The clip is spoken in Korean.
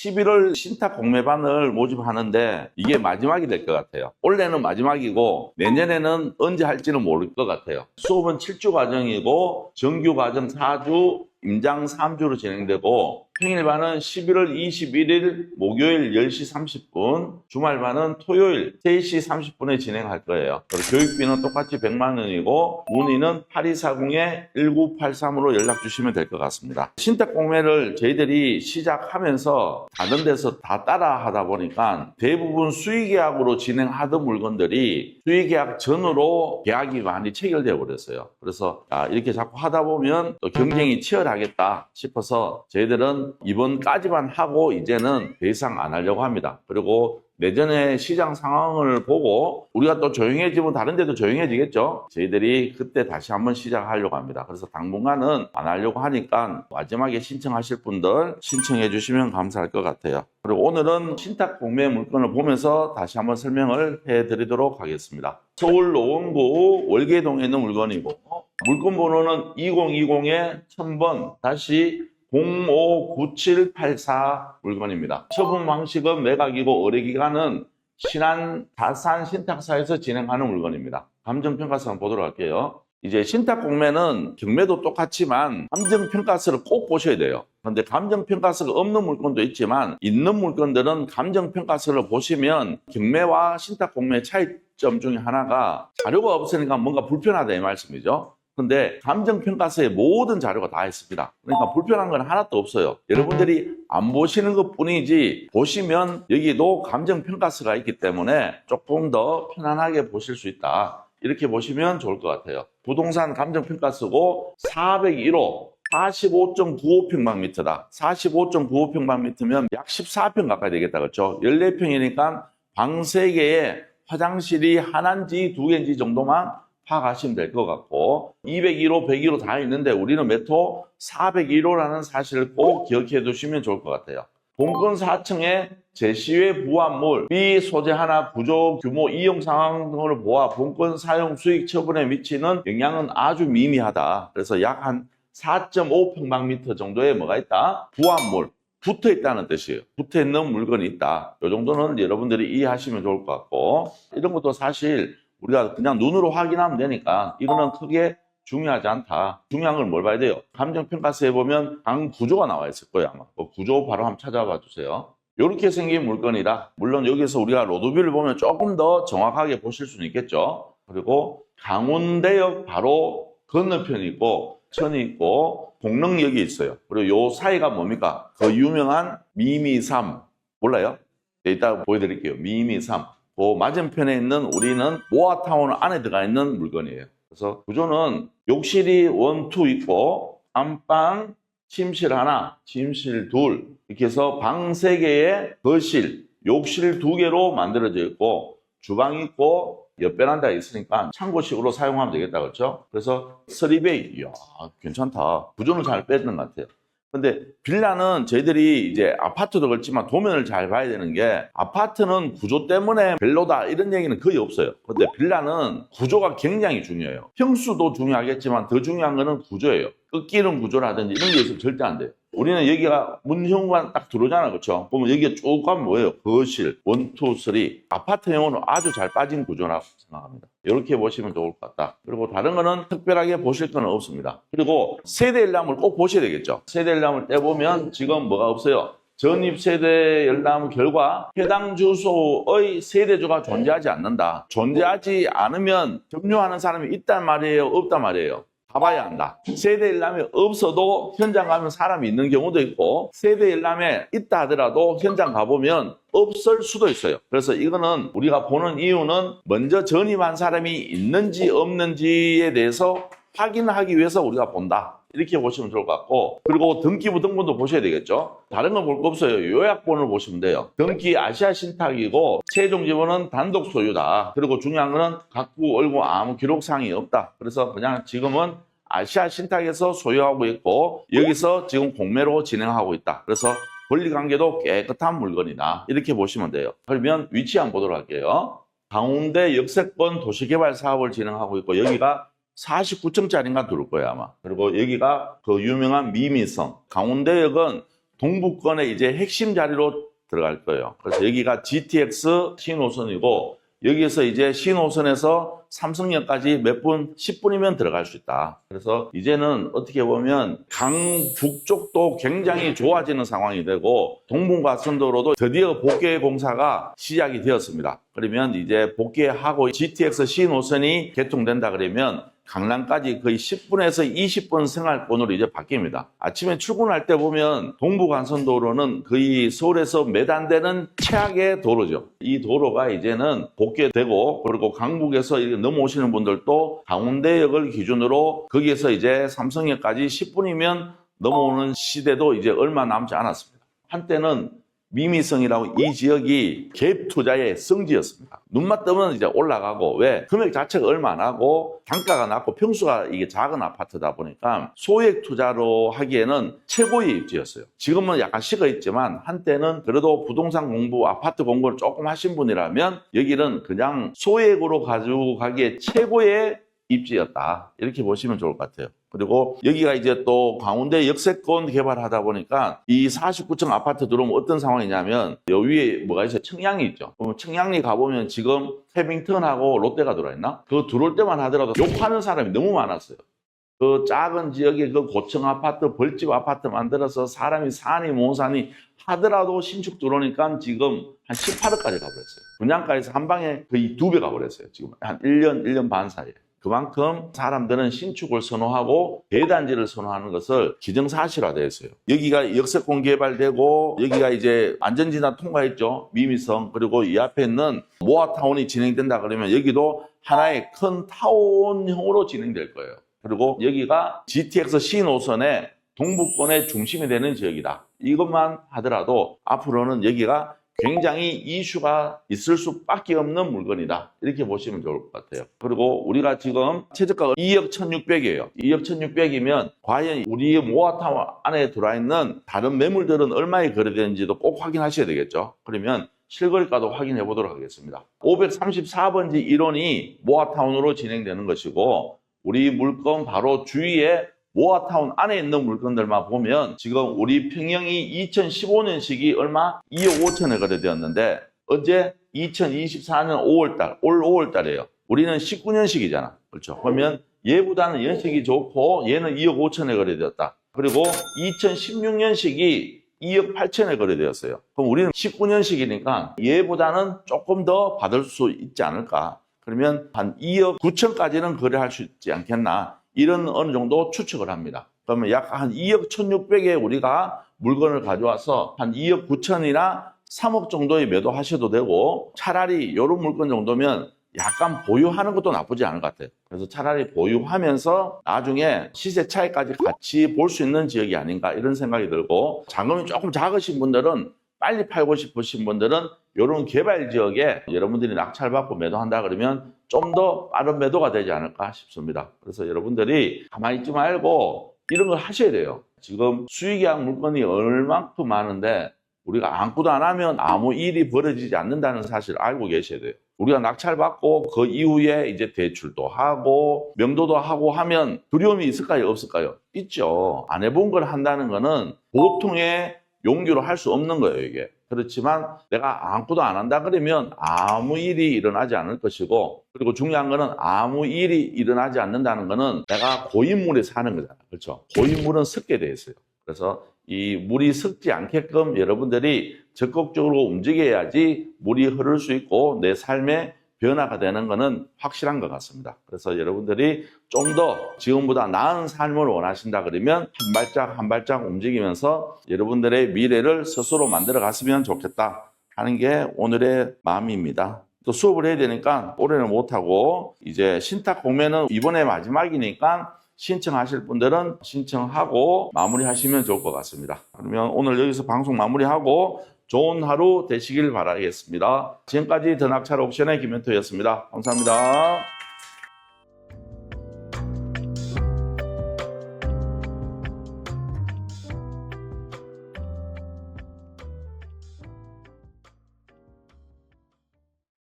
11월 신탁 공매반을 모집하는데 이게 마지막이 될 것 같아요. 올해는 마지막이고 내년에는 언제 할지는 모를 것 같아요. 수업은 7주 과정이고 정규 과정 4주, 임장 3주로 진행되고 평일반은 11월 21일 목요일 10시 30분, 주말반은 토요일 3시 30분에 진행할 거예요. 그리고 교육비는 똑같이 100만 원이고 문의는 8240-1983으로 연락 주시면 될 것 같습니다. 신탁 공매를 저희들이 시작하면서 다른 데서 다 따라 하다 보니까 대부분 수의계약으로 진행하던 물건들이 수의계약 전으로 계약이 많이 체결되어 버렸어요. 그래서 이렇게 자꾸 하다 보면 또 경쟁이 치열하겠다 싶어서 저희들은 이번까지만 하고 이제는 더 이상 안 하려고 합니다. 그리고 내년에 시장 상황을 보고 우리가 또 조용해지면 다른 데도 조용해지겠죠. 저희들이 그때 다시 한번 시작하려고 합니다. 그래서 당분간은 안 하려고 하니까 마지막에 신청하실 분들 신청해 주시면 감사할 것 같아요. 그리고 오늘은 신탁 공매 물건을 보면서 다시 한번 설명을 해드리도록 하겠습니다. 서울 노원구 월계동에 있는 물건이고 물건 번호는 2020의 1000번 다시 059784 물건입니다. 처분 방식은 매각이고 의뢰기간은 신한 다산 신탁사에서 진행하는 물건입니다. 감정평가서 한번 보도록 할게요. 이제 신탁 공매는 경매도 똑같지만 감정평가서를 꼭 보셔야 돼요. 그런데 감정평가서가 없는 물건도 있지만 있는 물건들은 감정평가서를 보시면 경매와 신탁 공매의 차이점 중에 하나가 자료가 없으니까 뭔가 불편하다 이 말씀이죠. 근데 감정평가서에 모든 자료가 다 있습니다. 그러니까 불편한 건 하나도 없어요. 여러분들이 안 보시는 것 뿐이지 보시면 여기도 감정평가서가 있기 때문에 조금 더 편안하게 보실 수 있다. 이렇게 보시면 좋을 것 같아요. 부동산 감정평가서고 401호 45.95평방미터다. 45.95평방미터면 약 14평 가까이 되겠다. 그렇죠? 14평이니까 방 3개에 화장실이 하나인지 2개인지 정도만 파악하시면 될 것 같고 201호, 101호 다 있는데 우리는 몇 호? 401호라는 사실을 꼭 기억해 두시면 좋을 것 같아요. 본건 4층에 제시외 부합물, B 소재 하나, 구조, 규모, 이용 상황 등을 보아 본건 사용 수익 처분에 미치는 영향은 아주 미미하다. 그래서 약 한 4.5평방미터 정도의 뭐가 있다? 부합물. 붙어 있다는 뜻이에요. 붙어 있는 물건이 있다. 이 정도는 여러분들이 이해하시면 좋을 것 같고 이런 것도 사실 우리가 그냥 눈으로 확인하면 되니까 이거는 크게 중요하지 않다. 중요한 걸 뭘 봐야 돼요? 감정평가서에 보면 방 구조가 나와 있을 거예요. 아마 그 구조 바로 한번 찾아봐 주세요. 이렇게 생긴 물건이라 물론 여기서 우리가 로드뷰를 보면 조금 더 정확하게 보실 수는 있겠죠. 그리고 강운대역 바로 건너편이 있고 천이 있고 공릉역이 있어요. 그리고 요 사이가 뭡니까? 그 유명한 미미삼 몰라요? 네, 이따 보여드릴게요. 미미삼. 그 맞은편에 있는 우리는 모아타운 안에 들어가 있는 물건이에요. 그래서 구조는 욕실이 1, 2 있고 안방, 침실 하나, 침실 둘 이렇게 해서 방 3개에 거실, 욕실 2개로 만들어져 있고 주방 있고 옆 베란다가 있으니까 창고식으로 사용하면 되겠다 그렇죠? 그래서 3베이, 이야 괜찮다. 구조는 잘 뺐는 것 같아요. 근데 빌라는 저희들이 이제 아파트도 그렇지만 도면을 잘 봐야 되는 게 아파트는 구조 때문에 별로다 이런 얘기는 거의 없어요. 근데 빌라는 구조가 굉장히 중요해요. 평수도 중요하겠지만 더 중요한 거는 구조예요. 꺾이는 구조라든지 이런 게 있으면 절대 안 돼요. 우리는 여기가 문 현관 딱 들어오잖아 그렇죠? 그러면 여기가 쭉 가면 뭐예요? 거실, 1, 2, 3 아파트형은 아주 잘 빠진 구조라고 생각합니다. 이렇게 보시면 좋을 것 같다. 그리고 다른 거는 특별하게 보실 건 없습니다. 그리고 세대 열람을 꼭 보셔야 되겠죠. 세대 열람을 떼보면 지금 뭐가 없어요. 전입세대 열람 결과 해당 주소의 세대주가 존재하지 않는다. 존재하지 않으면 점유하는 사람이 있단 말이에요? 없단 말이에요? 가봐야 한다. 세대 열람이 없어도 현장 가면 사람이 있는 경우도 있고 세대 열람에 있다 하더라도 현장 가보면 없을 수도 있어요. 그래서 이거는 우리가 보는 이유는 먼저 전입한 사람이 있는지 없는지에 대해서 확인하기 위해서 우리가 본다. 이렇게 보시면 좋을 것 같고 그리고 등기부 등본도 보셔야 되겠죠. 다른 건 볼 거 없어요. 요약본을 보시면 돼요. 등기 아시아 신탁이고 최종 지분은 단독 소유다. 그리고 중요한 거는 각부 얼굴 아무 기록사항이 없다. 그래서 그냥 지금은 아시아 신탁에서 소유하고 있고 여기서 지금 공매로 진행하고 있다. 그래서 권리관계도 깨끗한 물건이다. 이렇게 보시면 돼요. 그러면 위치 한번 보도록 할게요. 강운대 역세권 도시개발 사업을 진행하고 있고 여기가 49층짜리인가 들어올 거예요 아마. 그리고 여기가 그 유명한 미미성 강운대역은 동부권의 이제 핵심 자리로 들어갈 거예요. 그래서 여기가 GTX 신호선이고 여기에서 이제 신호선에서 삼성역까지 몇 분, 10분이면 들어갈 수 있다. 그래서 이제는 어떻게 보면 강북쪽도 굉장히 좋아지는 상황이 되고 동부가선도로도 드디어 복개 공사가 시작이 되었습니다. 그러면 이제 복개하고 GTX 신호선이 개통된다 그러면 강남까지 거의 10분에서 20분 생활권으로 이제 바뀝니다. 아침에 출근할 때 보면 동부간선도로는 거의 서울에서 몇 안 되는 최악의 도로죠. 이 도로가 이제는 복개되고 그리고 강북에서 넘어오시는 분들도 강원대역을 기준으로 거기에서 이제 삼성역까지 10분이면 넘어오는 시대도 이제 얼마 남지 않았습니다. 한때는 미미성이라고 이 지역이 갭 투자의 성지였습니다. 눈만 뜨면 이제 올라가고 왜? 금액 자체가 얼마 안 하고 단가가 낮고 평수가 이게 작은 아파트다 보니까 소액 투자로 하기에는 최고의 입지였어요. 지금은 약간 식어 있지만 한때는 그래도 부동산 공부, 아파트 공부를 조금 하신 분이라면 여기는 그냥 소액으로 가지고 가기에 최고의 입지였다. 이렇게 보시면 좋을 것 같아요. 그리고 여기가 이제 또 강원대 역세권 개발하다 보니까 이 49층 아파트 들어오면 어떤 상황이냐면 여 위에 뭐가 있어요? 청량리 있죠. 그럼 청량리 가보면 지금 해빙턴하고 롯데가 들어있나? 그거 들어올 때만 하더라도 욕하는 사람이 너무 많았어요. 그 작은 지역에 그 고층 아파트, 벌집 아파트 만들어서 사람이 사니 못 사니 하더라도 신축 들어오니까 지금 한 18억까지 가버렸어요. 분양가에서 한 방에 거의 2배 가버렸어요. 지금 한 1년 반 사이에. 그만큼 사람들은 신축을 선호하고 대단지를 선호하는 것을 기정사실화되어 있어요. 여기가 역세권 개발되고 여기가 이제 안전진단 통과했죠. 미미성. 그리고 이 앞에 있는 모아타운이 진행된다 그러면 여기도 하나의 큰 타운형으로 진행될 거예요. 그리고 여기가 GTX 신호선의 동부권의 중심이 되는 지역이다. 이것만 하더라도 앞으로는 여기가 굉장히 이슈가 있을 수밖에 없는 물건이다. 이렇게 보시면 좋을 것 같아요. 그리고 우리가 지금 최저가가 2억 1,600이에요. 2억 1,600이면 과연 우리 모아타운 안에 들어있는 다른 매물들은 얼마에 거래되는지도 꼭 확인하셔야 되겠죠. 그러면 실거래가도 확인해 보도록 하겠습니다. 534번지 1원이 모아타운으로 진행되는 것이고 우리 물건 바로 주위에 모아타운 안에 있는 물건들만 보면 지금 우리 평형이 2015년식이 얼마? 2억 5천에 거래되었는데 어제 2024년 5월달, 올 5월달이에요. 우리는 19년식이잖아. 그렇죠? 그러면 얘보다는 연식이 좋고 얘는 2억 5천에 거래되었다. 그리고 2016년식이 2억 8천에 거래되었어요. 그럼 우리는 19년식이니까 얘보다는 조금 더 받을 수 있지 않을까? 그러면 한 2억 9천까지는 거래할 수 있지 않겠나? 이런 어느 정도 추측을 합니다. 그러면 약 한 2억 1,600에 우리가 물건을 가져와서 한 2억 9천이나 3억 정도에 매도하셔도 되고 차라리 이런 물건 정도면 약간 보유하는 것도 나쁘지 않은 것 같아요. 그래서 차라리 보유하면서 나중에 시세 차이까지 같이 볼 수 있는 지역이 아닌가 이런 생각이 들고 자금이 조금 작으신 분들은 빨리 팔고 싶으신 분들은 이런 개발 지역에 여러분들이 낙찰받고 매도한다 그러면 좀 더 빠른 매도가 되지 않을까 싶습니다. 그래서 여러분들이 가만히 있지 말고 이런 걸 하셔야 돼요. 지금 수익약 물건이 얼만큼 많은데 우리가 아무것도 안 하면 아무 일이 벌어지지 않는다는 사실을 알고 계셔야 돼요. 우리가 낙찰받고 그 이후에 이제 대출도 하고 명도도 하고 하면 두려움이 있을까요? 없을까요? 있죠. 안 해본 걸 한다는 거는 보통의 용기로 할 수 없는 거예요, 이게. 그렇지만 내가 아무것도 안 한다 그러면 아무 일이 일어나지 않을 것이고 그리고 중요한 거는 아무 일이 일어나지 않는다는 거는 내가 고인물에 사는 거잖아요. 그렇죠? 고인물은 섞게 돼 있어요. 그래서 이 물이 섞지 않게끔 여러분들이 적극적으로 움직여야지 물이 흐를 수 있고 내 삶에 변화가 되는 것은 확실한 것 같습니다. 그래서 여러분들이 좀 더 지금보다 나은 삶을 원하신다 그러면 한 발짝 한 발짝 움직이면서 여러분들의 미래를 스스로 만들어 갔으면 좋겠다 하는 게 오늘의 마음입니다. 또 수업을 해야 되니까 올해는 못하고 이제 신탁 공매는 이번에 마지막이니까 신청하실 분들은 신청하고 마무리하시면 좋을 것 같습니다. 그러면 오늘 여기서 방송 마무리하고 좋은 하루 되시길 바라겠습니다. 지금까지 더낙찰 옵션의 김현토였습니다. 감사합니다.